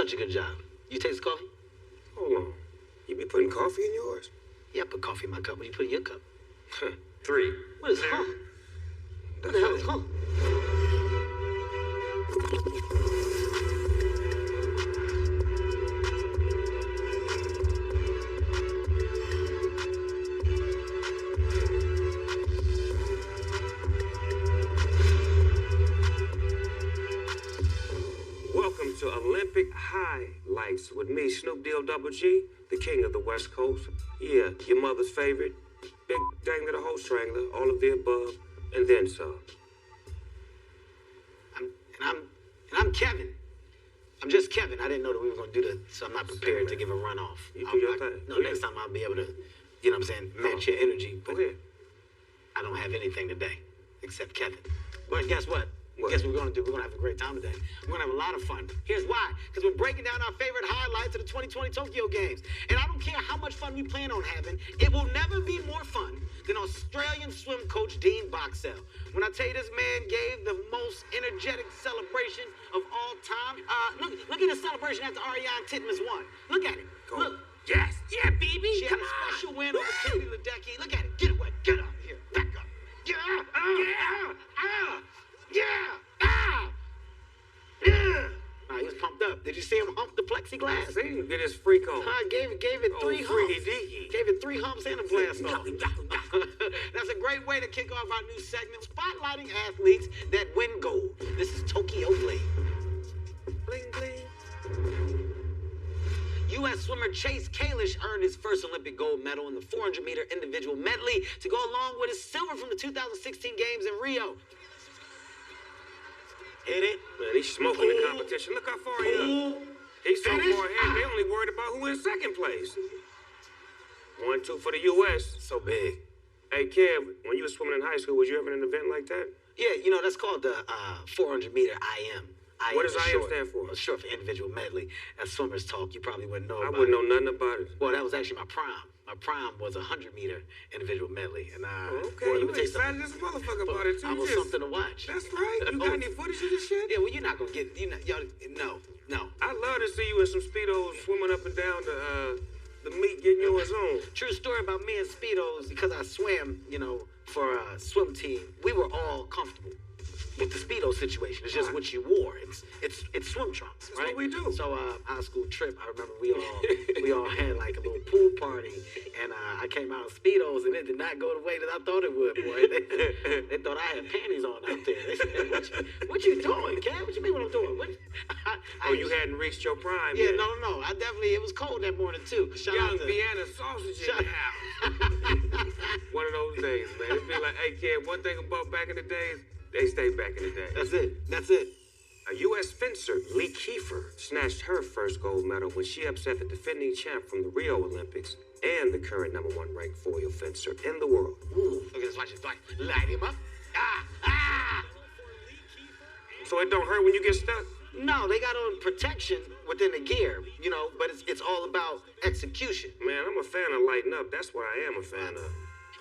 Such a good job. You taste the coffee? Hold on. You be putting coffee in yours? Yeah, I put coffee in my cup. What do you put in your cup? 3. What is huh? What the hell is huh? Welcome to Olympic Highlights with me, Snoop Dogg, the king of the West Coast. Yeah, your mother's favorite. Big dangler, the whole strangler, all of the above, and then some. I'm Kevin. I'm just Kevin. I didn't know that we were going to do that, so I'm not prepared to give a runoff. You do your thing. No, next time I'll be able to, you know what I'm saying, match your energy. But Go ahead. I don't have anything today except Kevin. But guess what? What? Guess what we're going to do? We're going to have a great time today. We're going to have a lot of fun. Here's why. Because we're breaking down our favorite highlights of the 2020 Tokyo Games. And I don't care how much fun we plan on having, it will never be more fun than Australian swim coach Dean Boxell. When I tell you this man gave the most energetic celebration of all time. Look at the celebration after Ariane Titmus won. Look at it. Go. Look. Yes. Yeah, baby. She had a special win over Katie Ledecky. Look at it. Get away. Get up here. Back up. Yeah. He was pumped up. Did you see him hump the plexiglass? See him get his freak on. Gave it 3 humps. freaky-deaky. Gave it 3 humps and a blast off. That's a great way to kick off our new segment, spotlighting athletes that win gold. This is Tokyo Blade. Bling, bling. U.S. swimmer Chase Kalish earned his first Olympic gold medal in the 400-meter individual medley to go along with his silver from the 2016 Games in Rio. Hit it. Man, he's smoking the competition. Look how far he is. He's so far ahead, they only worried about who in second place. 1-2 for the U.S. So big. Hey, Kev, when you were swimming in high school, was you ever in an event like that? Yeah, you know, that's called the 400-meter IM. What does IM stand for? It's short for individual medley. That's swimmer's talk. You probably wouldn't know I about wouldn't it. know nothing about it. Well, that was actually my prime. My prime was a 100-meter individual medley. And Okay, boy, let you me tell you excited something. as a motherfucker about it, too. I was something to watch. That's right. You got any footage of this shit? Yeah, well, you're not going to get, no. I'd love to see you in some Speedos swimming up and down the meat, getting yours on. True story about me and Speedos, because I swam, for a swim team, we were all comfortable with the Speedo situation. It's just what you wore. It's swim trunks, That's right? what we do. So high school trip, I remember we all had like a little pool party, and I came out in Speedos, and it did not go the way that I thought it would, boy. They thought I had panties on out there. They said, what you doing, Cat? What you mean what I'm doing? You hadn't reached your prime Yeah, yet. no. It was cold that morning, too. Shout Young out to Vienna sausage in the house. One of those days, man. It'd be like, hey, kid, one thing about back in the days, they stay back in the day. That's it. A U.S. fencer, Lee Kiefer, snatched her first gold medal when she upset the defending champ from the Rio Olympics and the current #1 ranked foil fencer in the world. Ooh, look at this, watch this. Light him up. So it don't hurt when you get stuck? No, they got on protection within the gear, but it's all about execution. Man, I'm a fan of lighting up. That's what I am a fan of.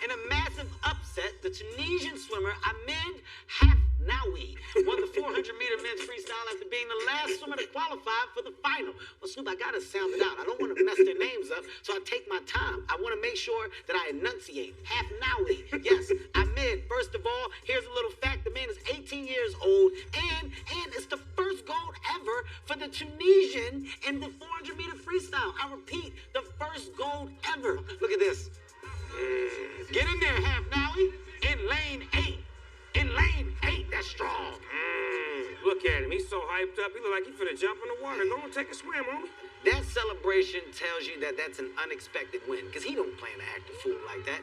In a massive upset, the Tunisian swimmer Ahmed Hafnaoui won the 400-meter men's freestyle after being the last swimmer to qualify for the final. Well, Snoop, I gotta sound it out. I don't want to mess their names up, so I take my time. I want to make sure that I enunciate. Hafnaoui. Yes, Ahmed. First of all, here's a little fact. The man is 18 years old, and it's the first gold ever for the Tunisian in the 400-meter freestyle. I repeat, the first gold ever. Look at this. Get in there, Hafnaoui. In lane 8. In lane 8, that's strong. Look at him. He's so hyped up. He look like he finna jump in the water. Go and take a swim, homie. That celebration tells you that that's an unexpected win, because he don't plan to act a fool like that.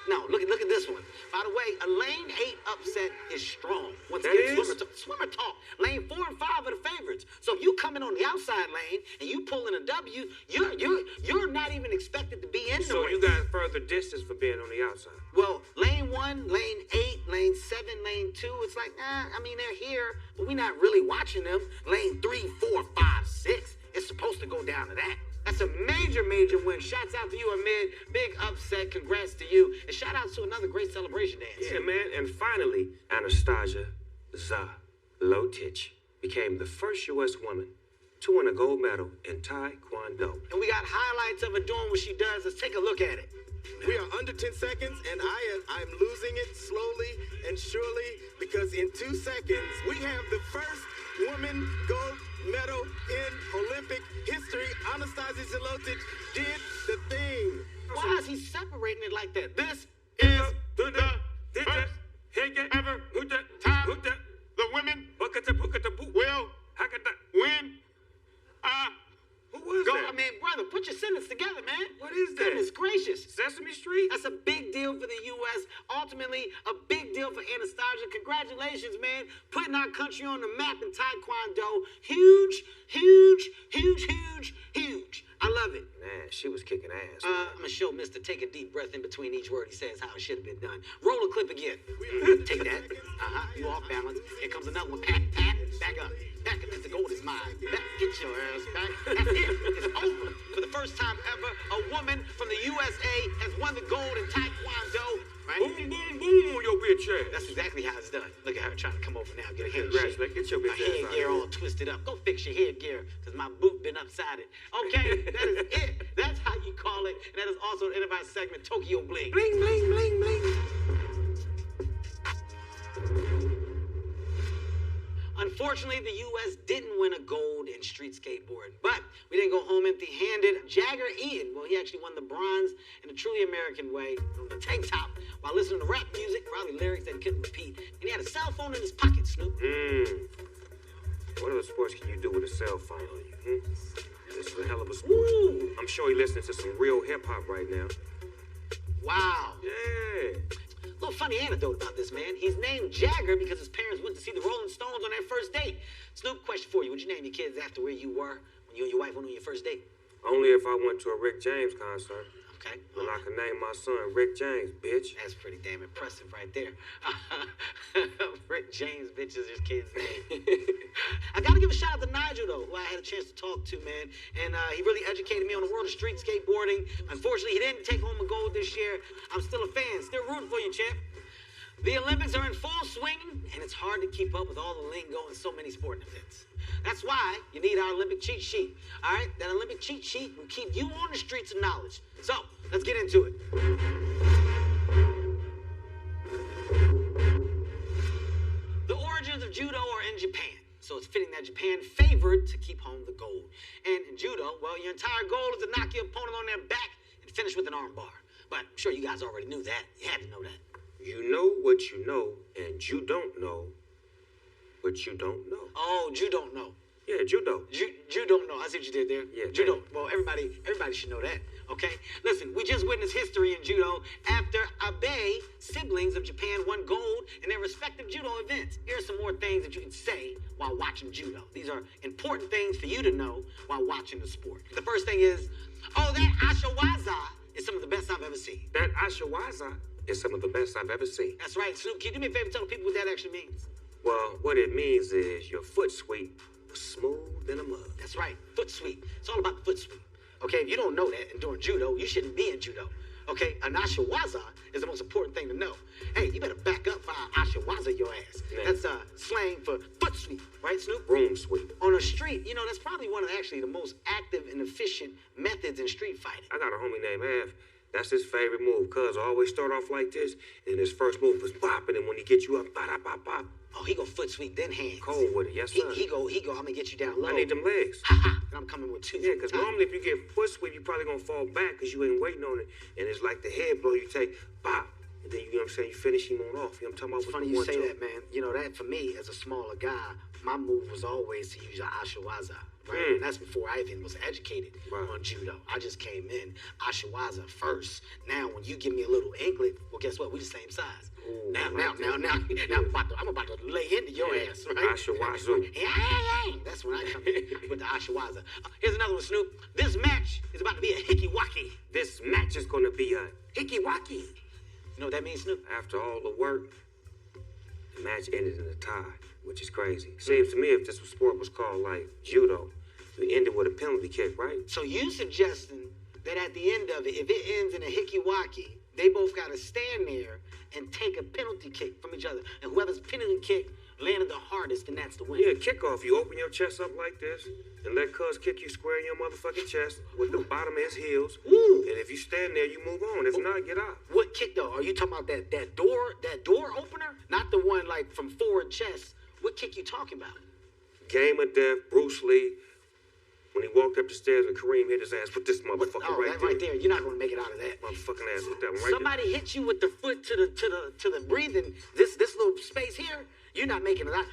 No, look at this one. By the way, a lane 8 upset is strong. Once again, swimmer talk. Lane 4 and 5 are the favorites. So if you come in on the outside lane and you pull in a W, you're not even expected to be in the So race. you got further distance for being on the outside. Well, lane 1, lane 8, lane 7, lane 2, it's like, they're here, but we're not really watching them. Lane 3, 4, 5, 6, it's supposed to go down to that. That's a major, major win. Shouts out to you, Ahmed. Big upset. Congrats to you. And shout out to another great celebration dance. Yeah, man. And finally, Anastasia Zalotich became the first U.S. woman to win a gold medal in Taekwondo. And we got highlights of her doing what she does. Let's take a look at it. We are under 10 seconds, and I'm losing it slowly and surely because in 2 seconds, we have the first woman gold medal in Olympic history. Anastasia Zolotic did the thing. Why is he separating it like that? This is the first ever time the women will win. Who was Go, that? I mean, brother, put your sentence together, man. What is that? Goodness gracious. Sesame Street? That's a big deal for the U.S. Ultimately, a big deal for Anastasia. Congratulations, man. Putting our country on the map in Taekwondo. Huge, huge, huge, huge, huge. I love it. Man, she was kicking ass. I'm going to show Mister take a deep breath in between each word he says, how it should have been done. Roll a clip again. Take that. You off balance. Here comes another one. Pat, pat, back up. Back up. The gold is mine. Back, get your ass back. That's it. It's over. For the first time ever, a woman from the USA has won the gold in Taekwondo. Right? Boom, boom, boom on your bitch ass. That's exactly how it's done. Look at her trying to come over now. Get her Congratulations. Get your bitch ass out headgear of here. all twisted up. Go fix your headgear, because my boot been upside it. Okay, that is it. That's how you call it. And that is also the end of our segment, Tokyo Bling. Bling, bling, bling, bling. Unfortunately, the U.S. didn't win a gold in street skateboarding, but we didn't go home empty-handed. Jagger Ian, well, he actually won the bronze in a truly American way on the tank top while listening to rap music, probably lyrics that he couldn't repeat, and he had a cell phone in his pocket, Snoop. What other sports can you do with a cell phone on you? This is a hell of a sport. Ooh. I'm sure you're listening to some real hip-hop right now. Wow. Yeah. Little funny anecdote about this man. He's named Jagger because his parents went to see the Rolling Stones on their first date. Snoop, question for you. Would you name your kids after where you were when you and your wife went on your first date? Only if I went to a Rick James concert. Okay. Then I can name my son Rick James, bitch. That's pretty damn impressive right there. Rick James, bitch, is his kid's name. I gotta give a shout out to Nigel, though, who I had a chance to talk to, man. And he really educated me on the world of street skateboarding. Unfortunately, he didn't take home a gold this year. I'm still a fan, still rooting for you, champ. The Olympics are in full swing, and it's hard to keep up with all the lingo and so many sporting events. That's why you need our Olympic cheat sheet. All right, that Olympic cheat sheet will keep you on the streets of knowledge. So, let's get into it. The origins of judo are in Japan, so it's fitting that Japan favored to keep home the gold. And in judo, well, your entire goal is to knock your opponent on their back and finish with an arm bar. But I'm sure you guys already knew that. You had to know that. You know what you know, and you don't know what you don't know. Oh, you don't know. Yeah, judo. You don't know. I see what you did there. Yeah, Judo. Well, everybody should know that. Okay. Listen, we just witnessed history in judo after Abe siblings of Japan won gold in their respective judo events. Here are some more things that you can say while watching judo. These are important things for you to know while watching the sport. The first thing is, oh, that ashawaza is some of the best I've ever seen. That ashawaza is some of the best I've ever seen. That's right, Snoop. Can you do me a favor, tell the people what that actually means? Well, what it means is your foot sweep was smooth in a mug. That's right, foot sweep. It's all about the foot sweep. Okay, if you don't know that and doing judo, you shouldn't be in judo. Okay, an ashawaza is the most important thing to know. Hey, you better back up for ashawaza your ass. Man. That's slang for foot sweep, right, Snoop? Broom sweep. On a street, you know, that's probably one of actually the most active and efficient methods in street fighting. I got a homie named Half. That's his favorite move. Cuz always start off like this, and his first move was bop, and then when he gets you up, bop. Oh, he go foot sweep, then hands. Cold with it, yes sir. He go, I'm gonna get you down low. I need them legs. Ha ha, and I'm coming with two. Yeah, because normally if you get foot sweep, you're probably gonna fall back because you ain't waiting on it. And it's like the head blow, you take bop, and then you know what I'm saying, you finish him on off. You know what I'm talking about? It's funny you say that, man. You know, that for me, as a smaller guy, my move was always to use the ashawaza. Right? And that's before I even was educated on judo. I just came in ashawaza first. Now, when you give me a little inklet, well, guess what? We the same size. Ooh, now, I'm about to lay into your ass, right? Ashawaza. Yeah. That's when I come in with the ashawaza. Here's another one, Snoop. This match is about to be a hickey-wacky. This match is gonna be a hickey-wacky. You know what that means, Snoop? After all the work, the match ended in a tie, which is crazy. Seems to me if this sport was called like judo, we ended with a penalty kick, right? So you suggesting that at the end of it, if it ends in a hickey-wacky, they both got to stand there and take a penalty kick from each other. And whoever's penalty kick landed the hardest, and that's the win. Yeah, kickoff. You open your chest up like this and let Cuz kick you square in your motherfucking chest with the bottom of his heels. Woo. And if you stand there, you move on. If not, get out. What kick though? Are you talking about that door opener? Not the one like from forward chest. What kick you talking about? Game of Death, Bruce Lee. When he walked up the stairs and Kareem hit his ass with this motherfucker right there. You're not gonna make it out of that. Motherfucking ass with that one right Somebody there. hit you with the foot to the breathing. This little space here. You're not making it out.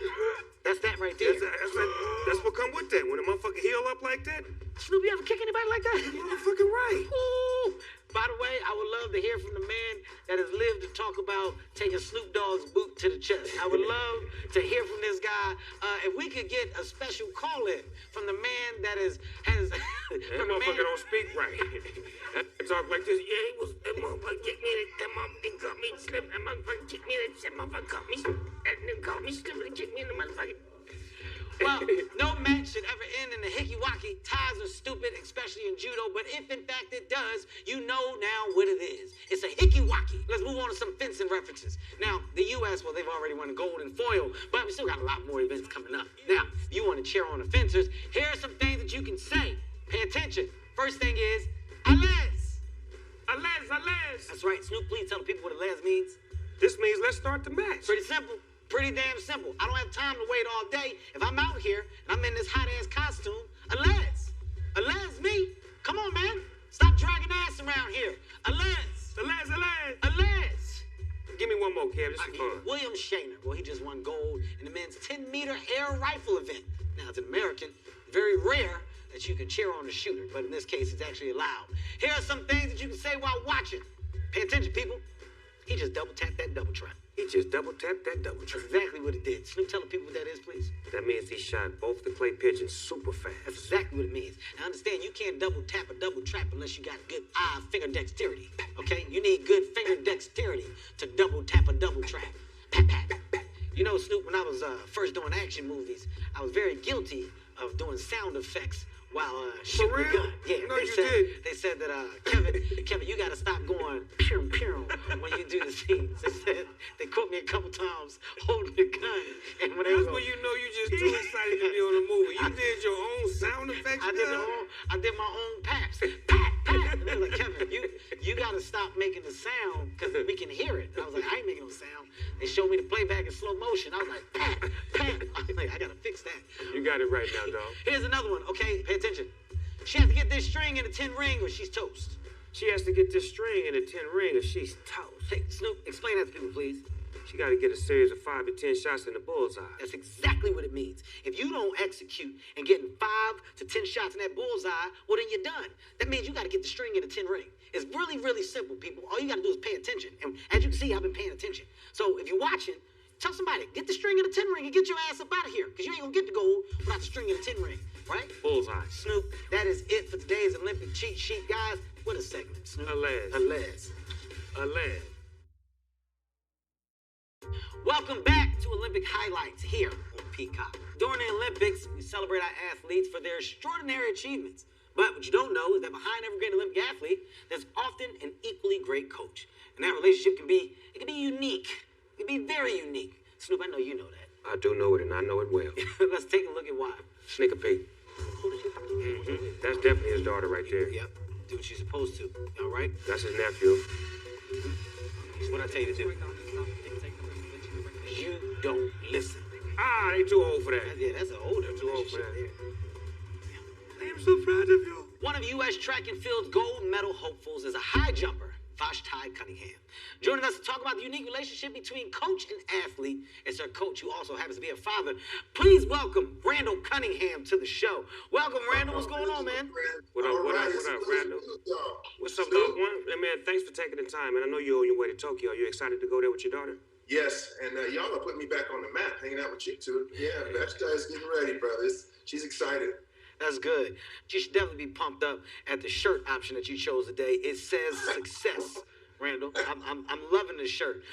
That's that right there. That's what come with that. When a motherfucker heal up like that. Snoop, you ever kick anybody like that? Motherfucking right. Ooh. By the way, I would love to hear from the man that has lived to talk about taking Snoop Dogg's boot to the chest. I would love to hear from this guy. If we could get a special call-in from the man that has that motherfucker don't speak right. That talk like this. Yeah, he was that motherfucker kicked me. That motherfucker caught me slipping. That motherfucker kicked me. That motherfucker caught me. That nigga caught me slipping and kicked me in the motherfucker. Well, no match should ever end in a hickey-wacky. Ties are stupid, especially in judo, but if in fact it does, you know now what it is. It's a hickey-wacky. Let's move on to some fencing references. Now, the U.S., well, they've already won gold in foil, but we still got a lot more events coming up. Now, if you want to cheer on the fencers, here are some things that you can say. Pay attention. First thing is, Alez. Alez. That's right. Snoop, please tell the people what Alez means. This means let's start the match. Pretty simple. Pretty damn simple. I don't have time to wait all day. If I'm out here and I'm in this hot-ass costume, Alez, me. Come on, man. Stop dragging ass around here. Alez. Give me one more, Kev. This is fun. William Shaner. Well, he just won gold in the men's 10-meter air rifle event. Now, it's an American. Very rare that you can cheer on the shooter, but in this case, it's actually allowed. Here are some things that you can say while watching. Pay attention, people. He just double-tapped that double trap. He just double-tapped that double trap. That's exactly what it did. Snoop, tell the people what that is, please. That means he shot both the clay pigeons super fast. That's exactly what it means. Now, understand, you can't double-tap a double trap unless you got good finger dexterity, okay? You need good finger dexterity to double-tap a double trap. Pat, pat, pat. You know, Snoop, when I was first doing action movies, I was very guilty of doing sound effects while shooting a gun. Yeah, no, they said that Kevin, you gotta stop going pew pew when you do the scenes. They said they caught me a couple times holding the gun, and when that's when you know you just too excited to be on a movie. You did your own sound effects. I did my own paps. Pat, pat. And they were like, Kevin, you gotta stop making the sound because we can hear it. And I was like, I ain't making no sound. They showed me the playback in slow motion. I was like, pat, pat. I was like, I gotta fix that. You got it right now, dog. Here's another one. Okay, pay attention. She has to get this string in a 10 ring or she's toast. She has to get this string in a 10 ring or she's toast. Hey, Snoop, explain that to people, please. She got to get a series of 5 to 10 shots in the bullseye. That's exactly what it means. If you don't execute and getting 5 to 10 shots in that bullseye, well, then you're done. That means you got to get the string in a 10 ring. It's really, really simple, people. All you got to do is pay attention. And as you can see, I've been paying attention. So if you're watching, tell somebody, get the string in a 10 ring and get your ass up out of here. Because you ain't going to get the gold without the string in a 10 ring. Right? Bullseye. Snoop, that is it for today's Olympic cheat sheet, guys. What a segment, Snoop. Alez. Welcome back to Olympic highlights here on Peacock. During the Olympics, we celebrate our athletes for their extraordinary achievements. But what you don't know is that behind every great Olympic athlete, there's often an equally great coach. And that relationship can be unique. It can be very unique. Snoop, I know you know that. I do know it, and I know it well. Let's take a look at why. Sneak a peek. Mm-hmm. That's definitely his daughter right there. Yep. Do what you're supposed to. All right? That's his nephew. It's what I tell you to do. You don't listen. They too old for that. Yeah, that's an older. Too old for that. I am so proud of you. One of U.S. track and field's gold medal hopefuls is a high jumper, Vashti Cunningham. Joining us to talk about the unique relationship between coach and athlete is her coach, who also happens to be a father. Please welcome Randall Cunningham to the show. Welcome, Randall. What's going on, man? What up, Randall? What's up, dog? Hey, man, thanks for taking the time. And I know you're on your way to Tokyo. Are you excited to go there with your daughter? Yes, and y'all are putting me back on the map, hanging out with you two. Yeah, Vashti's getting ready, brothers. She's excited. That's good. You should definitely be pumped up at the shirt option that you chose today. It says success, Randall. I'm loving this shirt.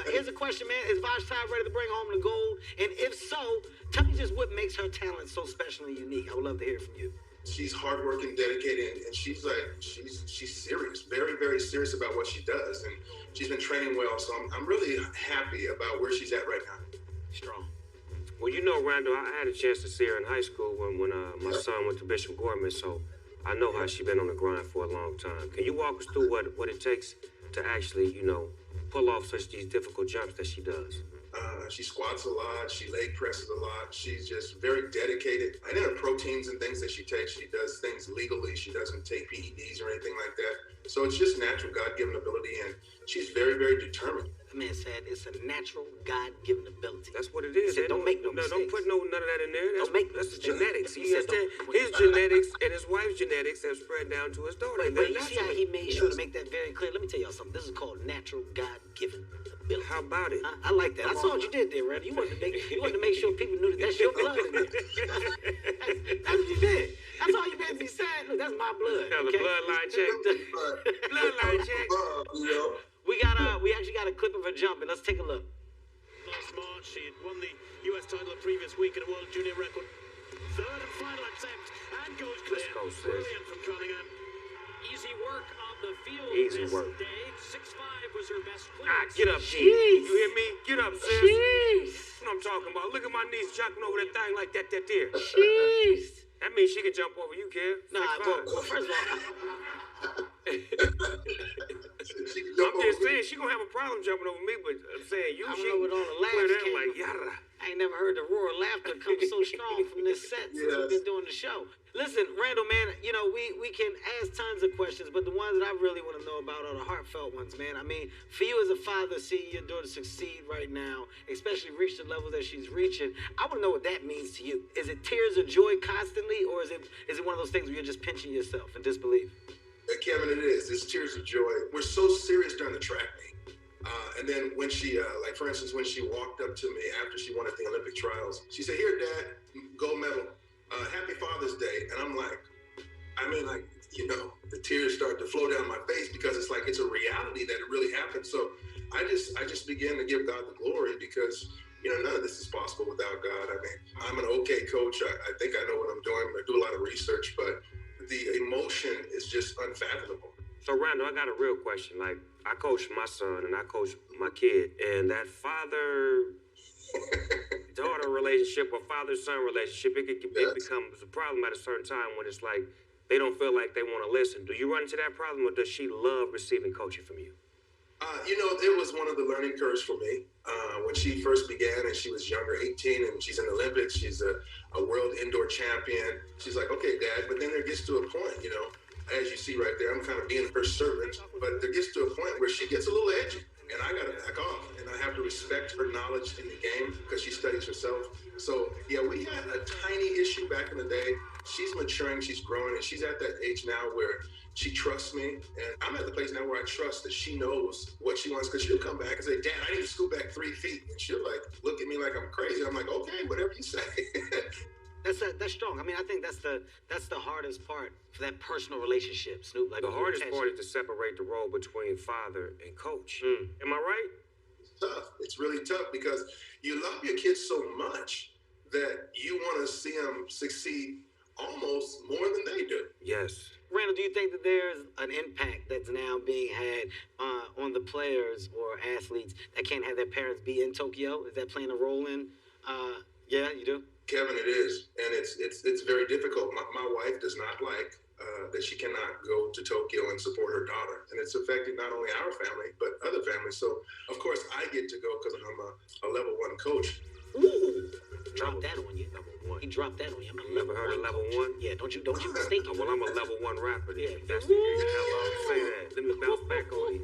Here's a question, man. Is Vashti ready to bring home the gold? And if so, tell me just what makes her talent so special and unique. I would love to hear from you. She's hardworking, dedicated, and she's serious, very, very serious about what she does, and she's been training well. So I'm really happy about where she's at right now. Strong. Well, you know, Randall, I had a chance to see her in high school when my son went to Bishop Gorman, so I know how she been on the grind for a long time. Can you walk us through what it takes to actually, you know, pull off such these difficult jumps that she does? She squats a lot. She leg presses a lot. She's just very dedicated. And then her proteins and things that she takes, she does things legally. She doesn't take PEDs or anything like that. So it's just natural God-given ability, and she's very, very determined. The man said it's a natural God-given ability. That's what it is. He said, don't make no mistakes. Don't put none of that in there. That's genetics. He said, his genetics and his wife's genetics have spread down to his daughter. But you see how he made sure to make that very clear? Let me tell y'all something. This is called natural God-given ability. How about it? I like that. I saw what you did there, Randy. You wanted to make sure people knew that that's your blood in there. That's what you did. That's all you basically said. Look, that's my blood. Now the bloodline check. Bloodline check. We actually got a clip of her jumping. Let's take a look. Last March, she had won the U.S. title the previous week in a world junior record. Third and final attempt, and goes clear. Let's go, sis. Brilliant from Cunningham. Easy work on the field Easy this work. day. 6'5" was her best Get up, Jeez. You hear me? Get up, sis. Jeez. That's what I'm talking about. Look at my niece jumping over that thing like that there. Jeez. That means she can jump over you, kid. Nah, well, first of all, I'm just saying she gonna have a problem jumping over me, but I'm saying you. I don't she know what all the laughs clear that came like from. yada. I ain't never heard the roar of laughter come so strong from this set since we've been doing the show. Listen, Randall, man, you know, we can ask tons of questions, but the ones that I really want to know about are the heartfelt ones, man. I mean, for you as a father, seeing your daughter succeed right now, especially reach the level that she's reaching, I want to know what that means to you. Is it tears of joy constantly, or is it one of those things where you're just pinching yourself in disbelief? Kevin, it is. It's tears of joy. We're so serious during the track meet. And then when she, like for instance, when she walked up to me after she won at the Olympic trials, she said, "Here, Dad, gold medal. Happy Father's Day." And I'm like, you know, the tears start to flow down my face because it's like it's a reality that it really happened. So I just began to give God the glory because, you know, none of this is possible without God. I mean, I'm an okay coach. I think I know what I'm doing. I do a lot of research, but the emotion is just unfathomable. So, Randall, I got a real question. Like, I coach my son and I coach my kid, and that father-daughter relationship or father-son relationship, it becomes a problem at a certain time when it's like they don't feel like they want to listen. Do you run into that problem, or does she love receiving coaching from you? You know, it was one of the learning curves for me. When she first began and she was younger, 18, and she's in the Olympics, she's a world indoor champion. She's like, "Okay, Dad," but then there gets to a point, you know, as you see right there, I'm kind of being her servant, but there gets to a point where she gets a little edgy, and I got to back off, and I have to respect her knowledge in the game because she studies herself. So, yeah, we had a tiny issue back in the day. She's maturing, she's growing, and she's at that age now where she trusts me, and I'm at the place now where I trust that she knows what she wants, because she'll come back and say, "Dad, I need to scoot back 3 feet," and she'll like look at me like I'm crazy. I'm like, "Okay, whatever you say." That's strong. I mean, I think that's the hardest part for that personal relationship, Snoop. Like the hardest part is to separate the role between father and coach. Am I right? It's tough. It's really tough because you love your kids so much that you want to see them succeed almost more than they do. Yes. Randall, do you think that there's an impact that's now being had on the players or athletes that can't have their parents be in Tokyo? Is that playing a role in? Yeah, you do? Kevin, it is, and it's very difficult. My wife does not like that she cannot go to Tokyo and support her daughter, and it's affected not only our family but other families. So, of course, I get to go because I'm a level 1 coach. Ooh, dropped that on you. Level 1. He dropped that on you. I'm a level heard 1 of level coach. 1? Yeah, don't you mistake it. Well, I'm a level 1 rapper. Then. Yeah. That's the case. Hello, say that. Let me bounce back on you.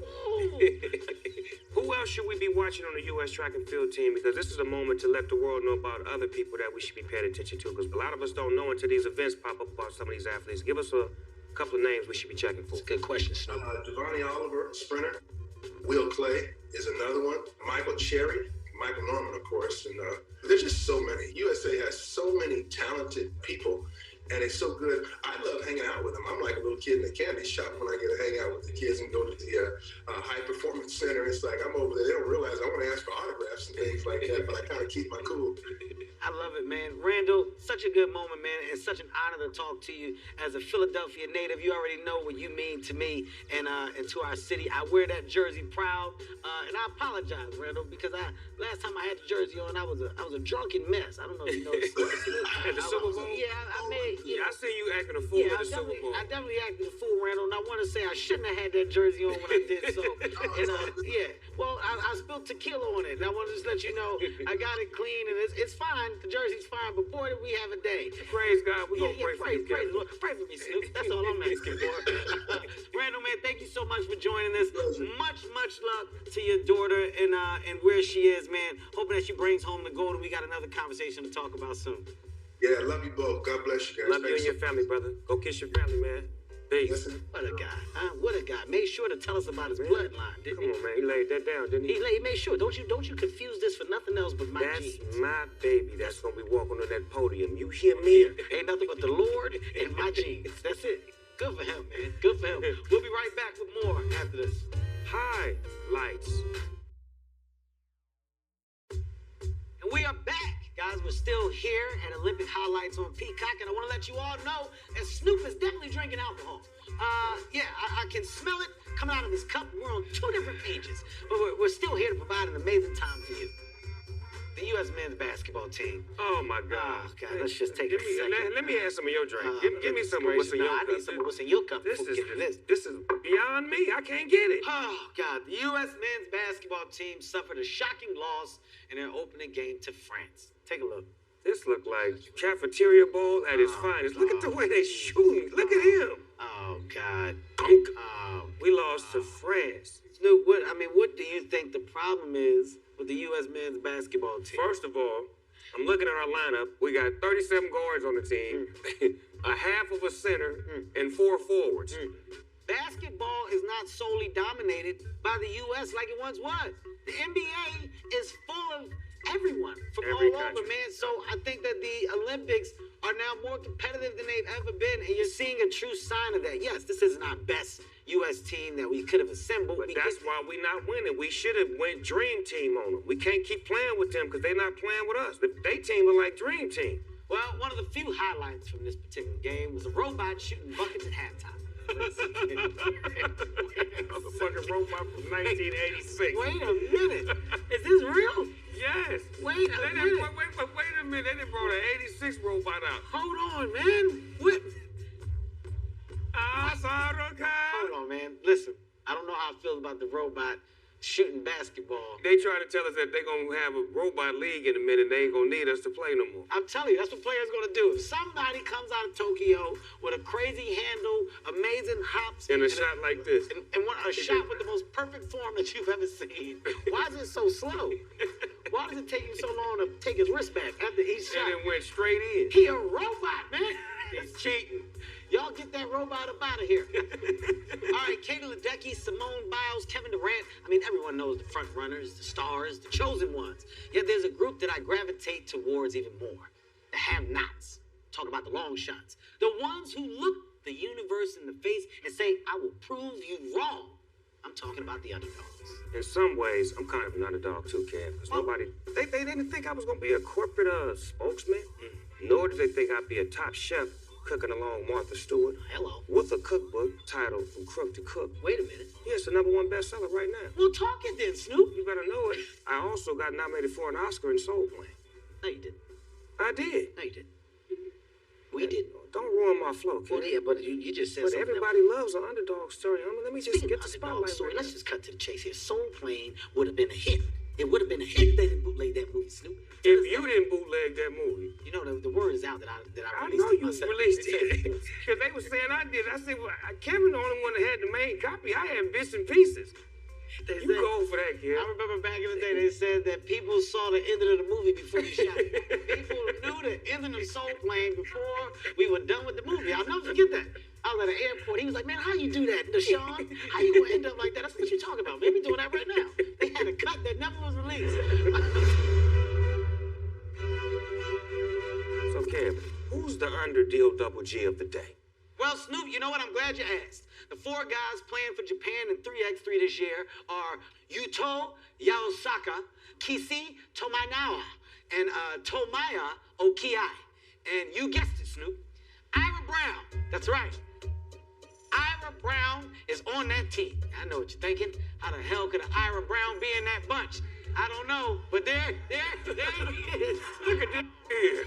Who else should we be watching on the U.S. track and field team? Because this is a moment to let the world know about other people that we should be paying attention to. Because a lot of us don't know until these events pop up about some of these athletes. Give us a couple of names we should be checking for. That's a good question, Snoop. Devontae Oliver, sprinter. Will Clay is another one. Michael Cherry. Michael Norman, of course. And there's just so many. USA has so many talented people. And it's so good. I love hanging out with them. I'm like a little kid in the candy shop when I get to hang out with the kids and go to the high performance center. It's like I'm over there. They don't realize I want to ask for autographs and things like that, but I kind of keep my cool. I love it, man. Randall, such a good moment, man. It's such an honor to talk to you as a Philadelphia native. You already know what you mean to me and to our city. I wear that jersey proud, and I apologize, Randall, because last time I had the jersey on, I was a drunken mess. I don't know if you know this. At the Super Bowl? Yeah, I made. Yeah, I see you acting a fool at the Super Bowl. I definitely acted a fool, Randall, and I want to say I shouldn't have had that jersey on when I did so. Yeah, well, I spilled tequila on it, and I want to just let you know I got it clean, and it's fine. The jersey's fine, but boy, did we have a day. Praise God. We're going to pray for you. Praise the Lord. Pray for me, Snoop. That's all I'm asking for. Randall, man, thank you so much for joining us. Much luck to your daughter and where she is, man. Hoping that she brings home the gold, and we got another conversation to talk about soon. Yeah, I love you both. God bless you guys. Love you and your family, brother. Go kiss your family, man. Peace. What a guy. What a guy. Made sure to tell us about his bloodline, didn't he? Come on, man. He laid that down, didn't he? He made sure. Don't you confuse this for nothing else but my That's genes. my baby that's going to be walking on that podium. You hear me? Ain't nothing but the Lord and my genes. That's it. Good for him, man. Good for him. We'll be right back with more after this. Highlights. And we are back. Guys, we're still here at Olympic Highlights on Peacock, and I want to let you all know that Snoop is definitely drinking alcohol. I can smell it coming out of his cup. We're on 2 different pages, but we're still here to provide an amazing time for you. The U.S. men's basketball team. Oh, my God. Oh, God, let's just take a second. Let me have some of your drink. Give me some of what's in your cup. I need some of what's in your cup. This is beyond me. I can't get it. Oh, God. The U.S. men's basketball team suffered a shocking loss in their opening game to France. Take a look. This looked like cafeteria ball at its finest. Look at the way they shooting. Look at him. Oh, God. We lost to France. Snoop, what do you think the problem is with the U.S. men's basketball team? First of all, I'm looking at our lineup. We got 37 guards on the team, a half of a center, and 4 forwards. Basketball is not solely dominated by the U.S. like it once was. The NBA is full of everyone from Every all country. over, man. So I think that the Olympics are now more competitive than they've ever been, and you're seeing a true sign of that. Yes, this isn't our best U.S. team that we could have assembled. But that's why we're not winning. We should have went Dream Team on them. We can't keep playing with them because they're not playing with us. They team are like Dream Team. Well, one of the few highlights from this particular game was a robot shooting buckets at halftime. Motherfucking robot from 1986. Wait a minute. Is this real? Yes. Wait a minute. Wait a minute. They done brought an 86 robot out. Hold on, man. What? I saw the car. Hold on, man. Listen, I don't know how I feel about the robot shooting basketball. They try to tell us that they're going to have a robot league in a minute. They ain't going to need us to play no more. I'm telling you, that's what players going to do. If somebody comes out of Tokyo with a crazy handle, amazing hops, And a shot like this. and a shot with the most perfect form that you've ever seen, why is it so slow? Why does it take you so long to take his wrist back after each shot? And it went straight in. He a robot, man. He's cheating. Y'all get that robot up out of here. All right, Katie Ledecky, Simone Biles, Kevin Durant. Everyone knows the front runners, the stars, the chosen ones. Yet there's a group that I gravitate towards even more. The have-nots. Talk about the long shots. The ones who look the universe in the face and say, I will prove you wrong. I'm talking about the underdogs. In some ways, I'm kind of an underdog too, Kev. Because they didn't think I was going to be a corporate spokesman. Nor did they think I'd be a top chef cooking along Martha Stewart. Hello. With a cookbook titled From Crook to Cook. Wait a minute. Yeah, it's the #1 bestseller right now. Well, talk it then, Snoop. You better know it. I also got nominated for an Oscar in Soul Plane. No, you didn't. I did. No, you didn't. We didn't. Don't ruin my flow, Kev. Well, yeah, but you just said But something. everybody loves an underdog story. Let me just Speaking get of the underdog spotlight. story, Right let's now. just cut to the chase here. Soul Plane would have been a hit. It would have been a hit if they didn't bootleg that movie, Snoop. If you didn't bootleg that movie, You know, the word is out that I I released know it you myself. released it. Because they were saying I did. I said, well, Kevin the only one that had the main copy. I had bits and pieces. They You said- go for that, kid. I remember back in the day they said that people saw the ending of the movie before we shot it. People knew the ending of Soul Plane before we were done with the movie. I'll never forget that. I was at an airport. He was like, man, how you do that, Deshaun? How you going to end up like that? That's what you're talking about. Maybe doing that right now. They had a cut that never was released. So, Kev, Who's the under deal double G of the day? Well, Snoop, you know what? I'm glad you asked. The 4 guys playing for Japan in 3x3 this year are Yuto Yaosaka, Kisi Tominawa, and Tomaya Okiai. And you guessed it, Snoop. Ira Brown. That's right. Ira Brown is on that team. I know what you're thinking. How the hell could Ira Brown be in that bunch? I don't know, but there he is. Look at this here.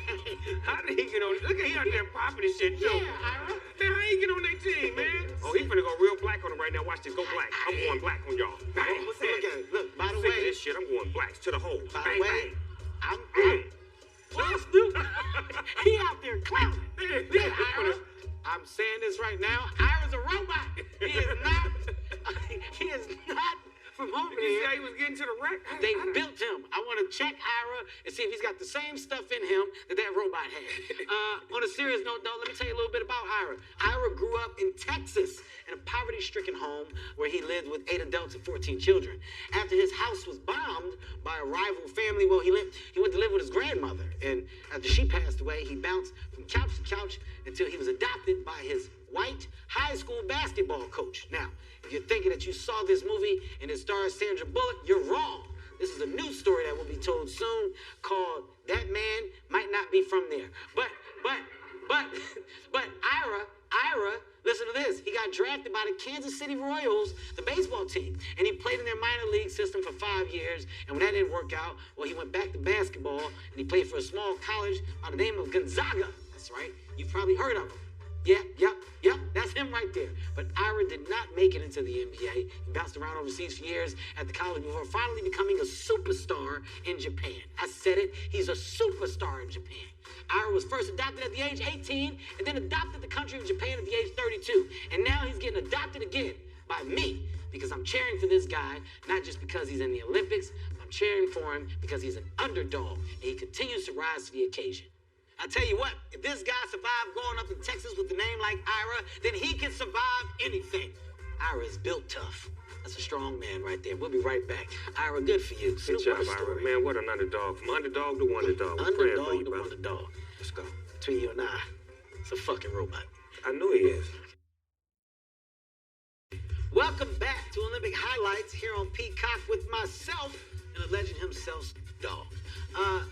How did he get on? Look at he out there popping this shit, too. Yeah, Ira. Man, how he get on that team, man? Oh, he finna go real black on him right now. Watch this. Go black. I'm going black on y'all. Bang. Look at it. Look, by the Sick of way, this shit. I'm going blacks to the hole. by Bang, the way, bang. well, Snoop, he out there clowning. Man, Yeah, Ira. I'm saying this right now. Ira's a robot. He is not. He is not from over You see here. how he was getting to the wreck? They built him. I want to check Ira and see if he's got the same stuff in him that robot had. On a serious note, though, let me tell you a little bit about Ira. Ira grew up in Texas in a poverty-stricken home where he lived with 8 adults and 14 children. After his house was bombed by a rival family, well, he went to live with his grandmother. And after she passed away, he bounced from couch to couch until he was adopted by his white high school basketball coach. Now, if you're thinking that you saw this movie and it stars Sandra Bullock, you're wrong. This is a new story that will be told soon called That Man Might Not Be From There. But Ira, listen to this. He got drafted by the Kansas City Royals, the baseball team, and he played in their minor league system for 5 years. And when that didn't work out, well, he went back to basketball and he played for a small college by the name of Gonzaga. That's right. You've probably heard of him. Yep, that's him right there. But Ira did not make it into the NBA. He bounced around overseas for years at the college before finally becoming a superstar in Japan. I said it, he's a superstar in Japan. Ira was first adopted at the age 18 and then adopted the country of Japan at the age 32. And now he's getting adopted again by me because I'm cheering for this guy, not just because he's in the Olympics, I'm cheering for him because he's an underdog and he continues to rise to the occasion. I tell you what, if this guy survived growing up in Texas with a name like Ira, then he can survive anything. Ira is built tough. That's a strong man right there. We'll be right back. Ira, good for you. Good job, Ira. Man, what an underdog. From underdog to wonderdog. Underdog to wonderdog. Let's go. Between you and I, it's a fucking robot. I knew he is. Welcome back to Olympic Highlights here on Peacock with myself and the legend himself, Dog.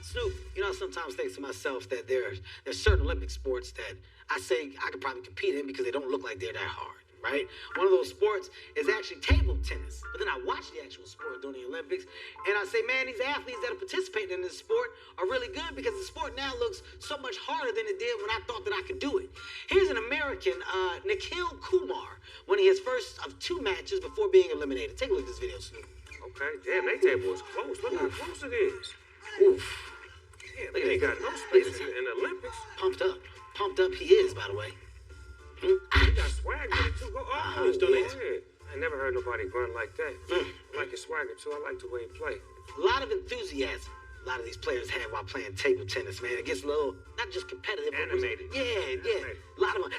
Snoop, you know, I sometimes think to myself that there's certain Olympic sports that I say I could probably compete in because they don't look like they're that hard, right? One of those sports is actually table tennis. But then I watch the actual sport during the Olympics, and I say, man, these athletes that are participating in this sport are really good because the sport now looks so much harder than it did when I thought that I could do it. Here's an American, Nikhil Kumar, winning his first of 2 matches before being eliminated. Take a look at this video, Snoop. Okay, damn, that table is close. Look how close it is. Oof. Damn, they ain't got no space in the Olympics. Pumped up he is, by the way. He got swag with it, too. Go, Let's donate. Yeah. I never heard nobody run like that. I like his swagger, too. I like the way he play. A lot of enthusiasm a lot of these players have while playing table tennis, man. It gets a little, not just competitive, Animated. But yeah. A lot of them.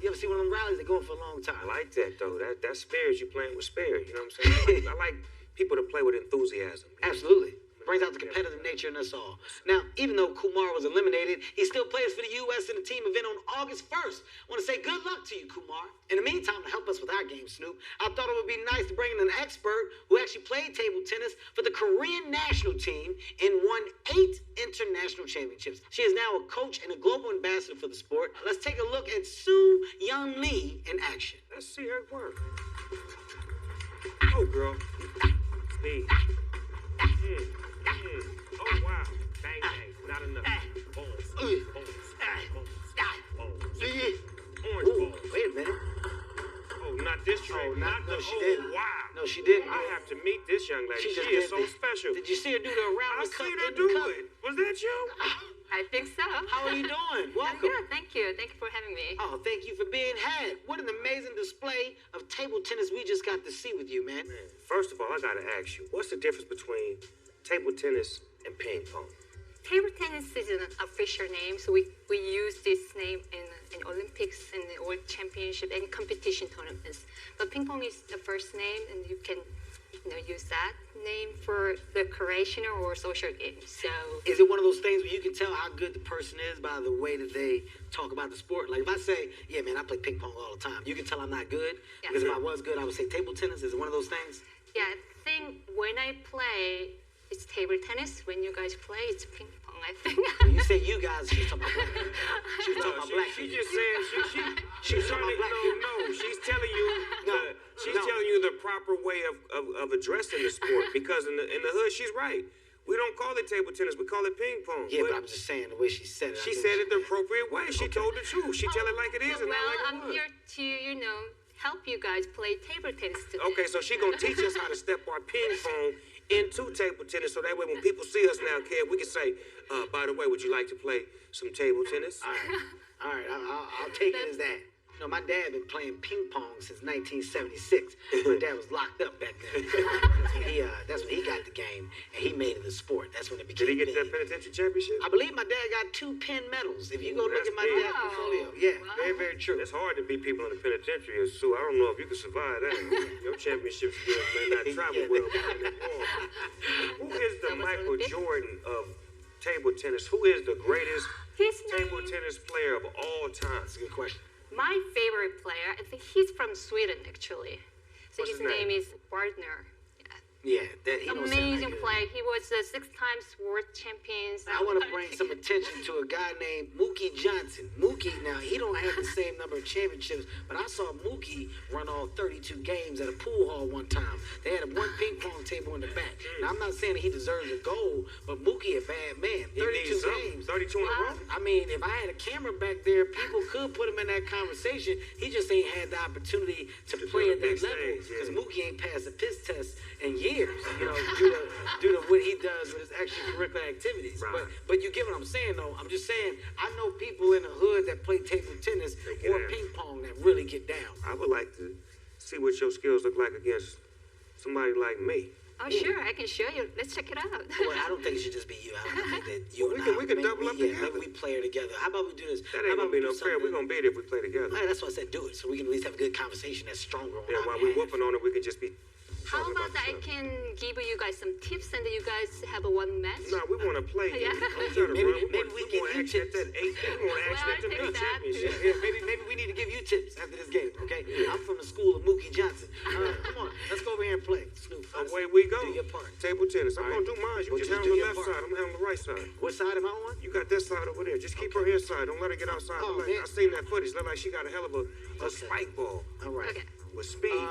You ever see one of them rallies? They're going for a long time. I like that, though. That spirit, you playing with spirit. You know what I'm saying? I like people to play with enthusiasm. Absolutely. Brings out the competitive nature in us all. Now, even though Kumar was eliminated, he still plays for the U.S. in the team event on August 1st. I want to say good luck to you, Kumar. In the meantime, to help us with our game, Snoop, I thought it would be nice to bring in an expert who actually played table tennis for the Korean national team and won 8 international championships. She is now a coach and a global ambassador for the sport. Let's take a look at Soo Young Lee in action. Let's see her work. Oh, girl. Speed. Oh, wow. Bang, bang. Not enough. Bones. Bones. Bones. Orange balls. Wait a minute. Oh, not this train. She didn't. Wow. No, she didn't. I have to meet this young lady. She She is so special. Did you see her do the around I the cup? seen her in do the cup? it. Was that you? I think so. How are you doing? I'm Welcome. good, thank you. Thank you for having me. Oh, thank you for being had. What an amazing display of table tennis we just got to see with you, man. First of all, I gotta ask you, what's the difference between table tennis and ping pong? Table tennis is an official name, so we use this name in Olympics and the World Championship and competition tournaments. But ping pong is the first name, and you can use that named for recreational or social games. So Is it one of those things where you can tell how good the person is by the way that they talk about the sport? Like if I say, yeah, man, I play ping pong all the time, you can tell I'm not good? Yeah. Because if I was good, I would say table tennis. Is it one of those things? yeah, I think when I play, it's table tennis. When you guys play, it's ping pong. I think. When you say you guys, she's talking about black people. She's talking about black She people. just said she's talking trying to about black no. She's telling you No. telling you the proper way of addressing the sport because in the hood she's right. We don't call it table tennis. We call it ping pong. Yeah, but I'm just saying the way she said it. She said it the appropriate way. She told the truth. She tell it like it is and not Well, like it I'm was. here to help you guys play table tennis today. Okay, so she gonna teach us how to step our ping pong into table tennis, so that way when people see us now, Kev, we can say, by the way, would you like to play some table tennis? All right, I'll take it as that. No, my dad been playing ping pong since 1976. My dad was locked up back then. That's when he got the game, and he made it a sport. That's when it became Did he get big. that penitentiary championship? I believe my dad got 2 Penn medals. If you go look That's at my big. dad's portfolio. Yeah, very, very true. It's hard to beat people in the penitentiary, Sue. I don't know if you can survive that. Your championship skills may not travel well behind that wall. Who is the Michael Jordan of table tennis? Who is the greatest His table name, tennis player of all time? That's a good question. my favorite player, I think he's from Sweden actually. So What's his his name name? is Wagner. Yeah, that he don't sound that Amazing good. player. He was the 6 times world champion. I want to bring some attention to a guy named Mookie Johnson. Mookie, now, he don't have the same number of championships, but I saw Mookie run all 32 games at a pool hall one time. They had one ping pong table in the back. Now, I'm not saying that he deserves a gold, but Mookie a bad man. He 32 needs something. games. 32 in a row? I mean, if I had a camera back there, people could put him in that conversation. He just ain't had the opportunity to play do at the big that level stage, because yeah. Mookie ain't passed the piss test in years, due to what he does with his extracurricular activities. Right. But you get what I'm saying, though. I'm just saying, I know people in the hood that play table tennis get or down. ping pong that really get down. I would like to see what your skills look like against somebody like me. Oh, sure, I can show you. Let's check it out. Well, I don't think it should just be you. I think that you Well, and we can double up maybe together. we play together. How about we do this? That How ain't about gonna be we no do fair. We're something- gonna beat it if we play together. Well, that's why I said do it, so we can at least have a good conversation that's stronger on Yeah, our while we behalf. whooping on it, we can just be How talking about the I stuff. can give you guys some tips and then you guys have a one match? No, we want to play. Yeah. Maybe we We want give you action at tips. that 8. We want action Well, at the I'll take big that. championship. Yeah, maybe we need to give you tips after this game, okay? I'm from the school of Mookie Johnson. Come on, let's go over here and play. Snoop, Away we go. Do your part. Table tennis. I'm All gonna right. do mine. You Well, just just handle do the your left part. side. I'm gonna handle the right side. What side am I on? You got that side over there. Just keep her inside. Don't let her get outside. Oh, Look like, man. I seen that footage. Look like she got a hell of a spike ball All right. Okay. with speed.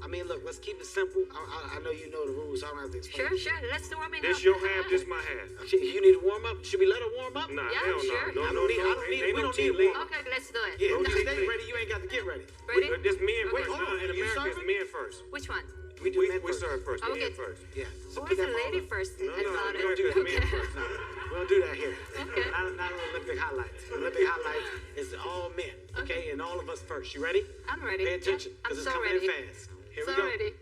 I mean, look, let's keep it simple. I know you know the rules. I don't have to explain. Sure. Let's do warming This up. your half. This my half. You need to warm up. Should we let her warm up? Nah, Yeah, hell sure. no. I No, don't need- no. I don't need- Ain't we no don't team need league. warm. Okay, let's do it. Yeah, Don't you you stay think- ready. You ain't got to get ready. Ready? This men Wait, first. hold on. In You America, it's serving? men first. Which one? We do men We first. serve first. Okay. Men first. Yeah. So Or put is that it ball lady up. first? No, I no, thought America it. is men Okay. first. No, we don't do that here. Okay. Not Olympic highlights. Olympic highlights is all men, okay? And all of us first. You ready? I'm ready. Pay attention, Yeah, I'm because it's so coming ready. in fast. Here So we go. ready.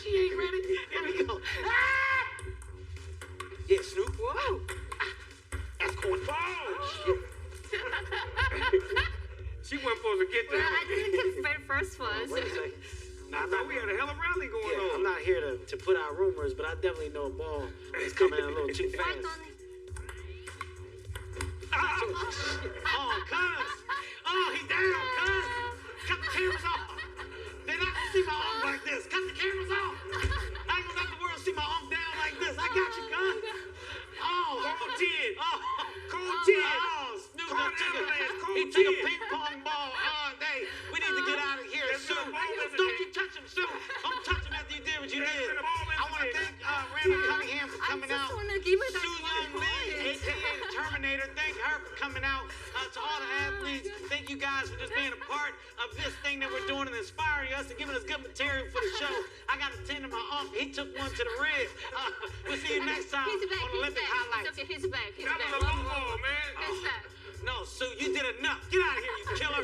She ain't ready. Here we go. Ah! Yeah, Snoop. Whoa. That's going Oh, she wasn't supposed to get Well, I that. didn't get very first one. Wait a second. Nah, I thought we had a hell of a rally going Yeah, on. I'm not here to put out rumors, but I definitely know a ball is coming in a little too Why fast. don't Oh, cuz. Oh, he down, cuz. Cut the cameras off. They're not gonna see my arm like this. Cut the cameras off. I ain't gonna let the world see my arm down like this. I got you, cuz. Oh, Cold 10. Oh, Cold 10. Oh, Snoop Cold done took avalanche, a, cold he took a 10. ping pong ball. Oh, hey, we need to get out of here. There's Sue, been a ball in the don't game. you touch him, Sue. Don't touch him after you did what you There's did. been a ball in I the want to game. thank Randall Cunningham for I coming just out. want to give it Sue that Young one Lee, point. aka the Terminator, thank her for coming out. To all the athletes, thank you guys for just being a part of this thing that we're doing and inspiring us and giving us good material for the show. I got to tend to my uncle. He took one to the rib. We'll see you next time He's back. on He's Olympic back. Highlights. It's okay. He's back. He's That back. was a low ball, man. That's that. No, Sue, you did enough. Get out of here, you killer.